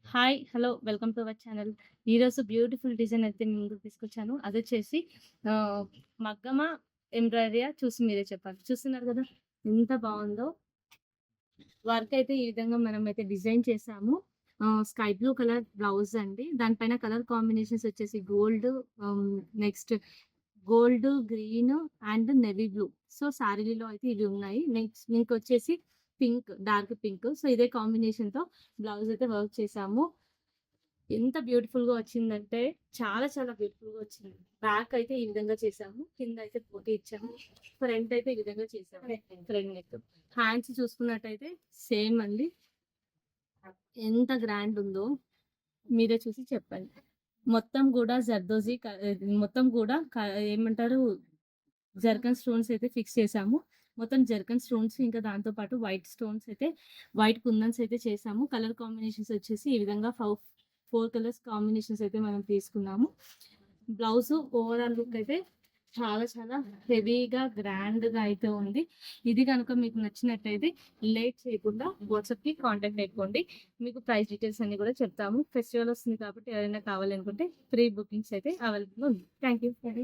Hi! Hello! Welcome to our channel. ఈరోజు beautiful design అయితే మీ ముందుకు తీసుకొచ్చాను. అదొచ్చేసి ఆహ్, మగ్గమ ఎంబ్రాయిడరీయా చూసి మీరే చెప్పాలి. చూస్తున్నారు గదా! ఎంత బావుందో. వర్క్ అయితే ఈ విధంగా మనమైతే డిజైన్ చేసాము. స్కై బ్లూ కలర్ బ్లౌజ్ అండి. దానిపైన కలర్ కాంబినేషన్స్ వచ్చేసి ah, next gold, green and navy blue. So, శారీలో అయితే ఇవి ఉన్నాయి. నెక్స్ట్ ఇంకొచ్చేసి పింక్, డార్క్ పింక్. సో, ఇదే కాంబినేషన్‌తో బ్లౌజ్ అయితే వర్క్ చేసాము. ఎంత బ్యూటిఫుల్‌గా వచ్చిందంటే చాలా చాలా బ్యూటిఫుల్‌గా వచ్చింది. బ్యాక్ అయితే ఈ విధంగా చేసాము. కింద అయితే పోటీ ఇచ్చాము. ఫ్రంట్ అయితే ఈ విధంగా చేసాము. Front neck. హ్యాండ్స్ చూసుకున్నట్టయితే సేమ్ అండి. ఎంత గ్రాండ్ ఉందో మీరే చూసి చెప్పండి. మొత్తం గూడా జర్దోజీ మొత్తం గూడా ఏమంటారు జర్కన్ స్టోన్స్ అయితే ఫిక్స్ చేసాము. మొత్తం జర్కన్ స్టోన్స్ ఇంకా దాంతో పాటు వైట్ స్టోన్స్ అయితే వైట్ కుందన్స్ అయితే చేసాము. కలర్ కాంబినేషన్స్ వచ్చేసి ఈ విధంగా 4 కలర్స్ కాంబినేషన్స్ అయితే మనం తీసుకున్నాము. బ్లౌజు ఓవరాల్ లుక్ అయితే చాలా చాలా హెవీగా, గ్రాండ్‌గా అయితే ఉంది. ఇది గనుక మీకు నచ్చినట్టయితే లేట్ చేయకుండా వాట్సాప్‌కి కాంటాక్ట్ అయిపోండి. మీకు ప్రైస్ డీటెయిల్స్ అన్నీ కూడా చెప్తాము. ఫెస్టివల్ వస్తుంది కాబట్టి ఎవరైనా కావాలనుకుంటే ప్రీ బుకింగ్స్ అయితే అవైలబుల్‌గా ఉంది. Thank you.